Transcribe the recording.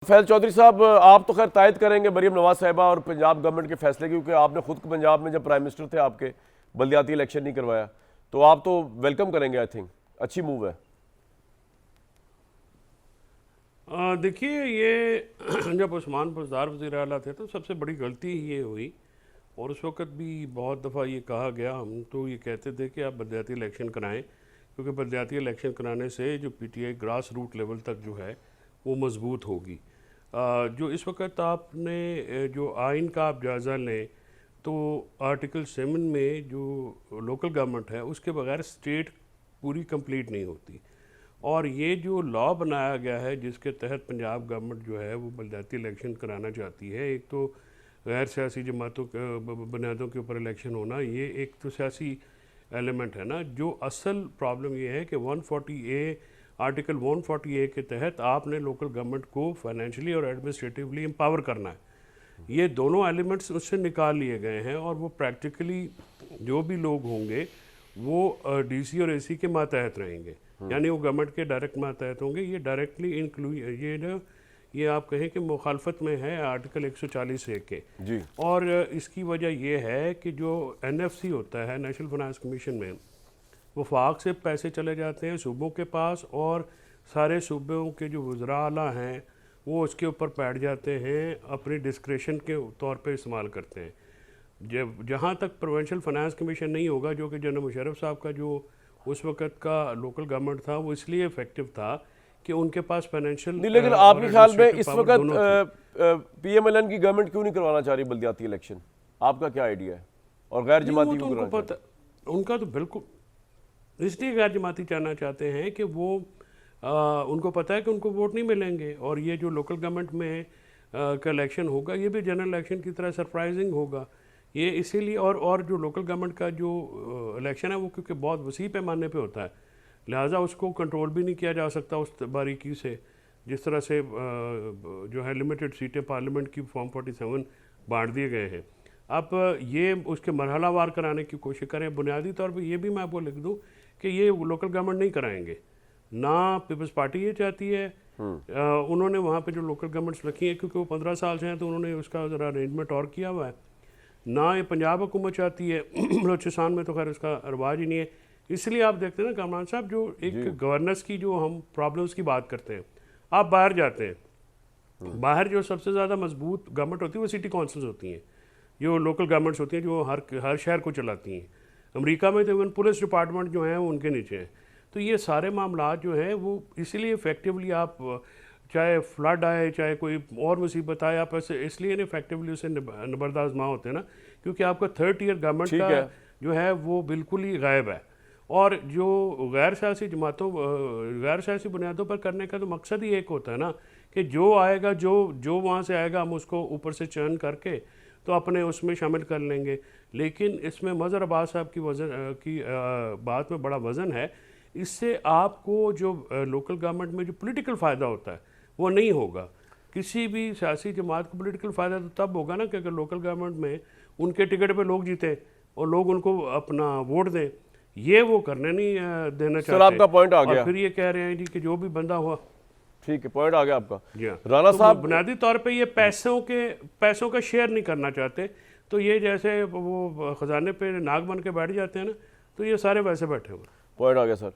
फैज चौधरी साहब, आप तो खैर तायद करेंगे मरीम नवाज साहिबा और पंजाब गवर्नमेंट के फैसले की, क्योंकि आपने खुद पंजाब में जब प्राइम मिनिस्टर थे आपके बल्दियाती इलेक्शन नहीं करवाया, तो आप तो वेलकम करेंगे। आई थिंक अच्छी मूव है। देखिए, ये जब उस्मान बुज़दार वज़ीर आला थे तो सबसे बड़ी गलती ये हुई, और उस वक़्त भी बहुत दफ़ा ये कहा गया, हम तो ये कहते थे कि आप बलदियाती इलेक्शन कराएं, क्योंकि बलदियाती इलेक्शन कराने से जो पीटीआई ग्रास रूट लेवल तक जो है वो मज़बूत होगी। जो इस वक्त आपने जो आइन का आप जायज़ा लें तो आर्टिकल 7 में जो लोकल गवर्नमेंट है उसके बगैर स्टेट पूरी कंप्लीट नहीं होती, और ये जो लॉ बनाया गया है जिसके तहत पंजाब गवर्नमेंट जो है वो बलदियाती इलेक्शन कराना चाहती है, एक तो गैर सियासी जमातों बुनियादों के ऊपर इलेक्शन होना, ये एक तो सियासी एलिमेंट है ना। जो असल प्रॉब्लम ये है कि 140A आर्टिकल 140A के तहत आपने लोकल गवर्नमेंट को फाइनेंशियली और एडमिनिस्ट्रेटिवली एम्पावर करना है। ये दोनों एलिमेंट्स उससे निकाल लिए गए हैं, और वो प्रैक्टिकली जो भी लोग होंगे वो डीसी और एसी के मातहत रहेंगे, यानी वो गवर्नमेंट के डायरेक्ट मातहत होंगे। ये डायरेक्टली इंक्लूड ये आप कहें कि मुखालफत में है आर्टिकल 140A के जी। और इसकी वजह यह है कि जो NFC होता है, नेशनल फाइनेंस कमीशन में, वफाक से पैसे चले जाते हैं सूबों के पास, और सारे सूबों के जो वज़रा आला हैं वो उसके ऊपर बैठ जाते हैं, अपनी डिस्क्रेशन के तौर पे इस्तेमाल करते हैं। जब जहाँ तक प्रोविंशियल फाइनेंस कमीशन नहीं होगा, जो कि जनरल मुशर्रफ साहब का जो उस वक़्त का लोकल गवर्नमेंट था, वो इसलिए इफ़ेक्टिव था कि उनके पास फाइनेंशियल नहीं, लेकिन आपके ख्याल में इस वक्त PMLN की गवर्नमेंट क्यों नहीं करवाना चाह रही बल्दियाती इलेक्शन? आपका क्या आइडिया है? और गैर जमाती तो उनको पता, उनका तो बिल्कुल इसलिए गैर जमाती चाहना चाहते हैं कि वो उनको पता है कि उनको वोट नहीं मिलेंगे, और ये जो लोकल गवर्नमेंट में का इलेक्शन होगा ये भी जनरल इलेक्शन की तरह सरप्राइजिंग होगा। ये इसीलिए, और जो लोकल गवर्नमेंट का जो इलेक्शन है वो क्योंकि बहुत वसी पैमाने पे होता है, लिहाजा उसको कंट्रोल भी नहीं किया जा सकता उस बारीकी से, जिस तरह से जो है लिमिटेड सीटें पार्लियामेंट की फॉर्म 47 बांट दिए गए हैं। अब ये उसके मरहलावार कराने की कोशिश करें। बुनियादी तौर पर ये भी मैं आपको लिख दूँ कि ये लोकल गवर्नमेंट नहीं कराएंगे, ना पीपल्स पार्टी ये चाहती है। उन्होंने वहाँ पे जो लोकल गवर्नमेंट्स रखी हैं, क्योंकि वो 15 साल से हैं, तो उन्होंने उसका ज़रा अरेंजमेंट और किया हुआ है। ना ये पंजाब हुकूमत चाहती है, बलूचिस्तान में तो खैर उसका रवाज ही नहीं है। इसलिए आप देखते हैं ना कामरान साहब, जो एक गवर्नेंस की जो हम प्रॉब्लम्स की बात करते हैं, आप बाहर जाते हैं, बाहर जो सबसे ज़्यादा मजबूत गवर्नमेंट होती है वो सिटी काउंसिल्स होती हैं, जो लोकल गवर्नमेंट्स होती हैं, जो हर शहर को चलाती हैं। अमेरिका में तो इवन पुलिस डिपार्टमेंट जो हैं वो उनके नीचे हैं। तो ये सारे मामला जो हैं वो इसीलिए इफेक्टिवली, आप चाहे फ्लड आए चाहे कोई और मुसीबत आए, आप ऐसे इसलिए इफेक्टिवली उसे नबरदा आजमा होते हैं ना, क्योंकि आपका 3rd ईयर गवर्नमेंट का जो है वो बिल्कुल ही गायब है। और जो गैर सियासी जमातों गैर सियासी बुनियादों पर करने का तो मकसद ही एक होता है ना, कि जो आएगा, जो वहाँ से आएगा, हम उसको ऊपर से चयन करके तो अपने उसमें शामिल कर लेंगे। लेकिन इसमें मज़हर अब्बास साहब की बात में बड़ा वज़न है। इससे आपको जो लोकल गवर्नमेंट में जो पॉलिटिकल फ़ायदा होता है वो नहीं होगा। किसी भी सियासी जमात को पॉलिटिकल फ़ायदा तो तब होगा ना कि अगर लोकल गवर्नमेंट में उनके टिकट पे लोग जीते और लोग उनको अपना वोट दें। ये वो करने नहीं देना चाहते। सर, आपका पॉइंट आ गया। और फिर ये कह रहे हैं जी कि जो भी बंदा हुआ, ठीक है, पॉइंट आ गया आपका। राणा साहब बुनियादी तौर पे ये पैसों का शेयर नहीं करना चाहते। तो ये जैसे वो खजाने पे नाग बन के बैठ जाते हैं ना, तो ये सारे वैसे बैठे हुए। पॉइंट आ गया सर।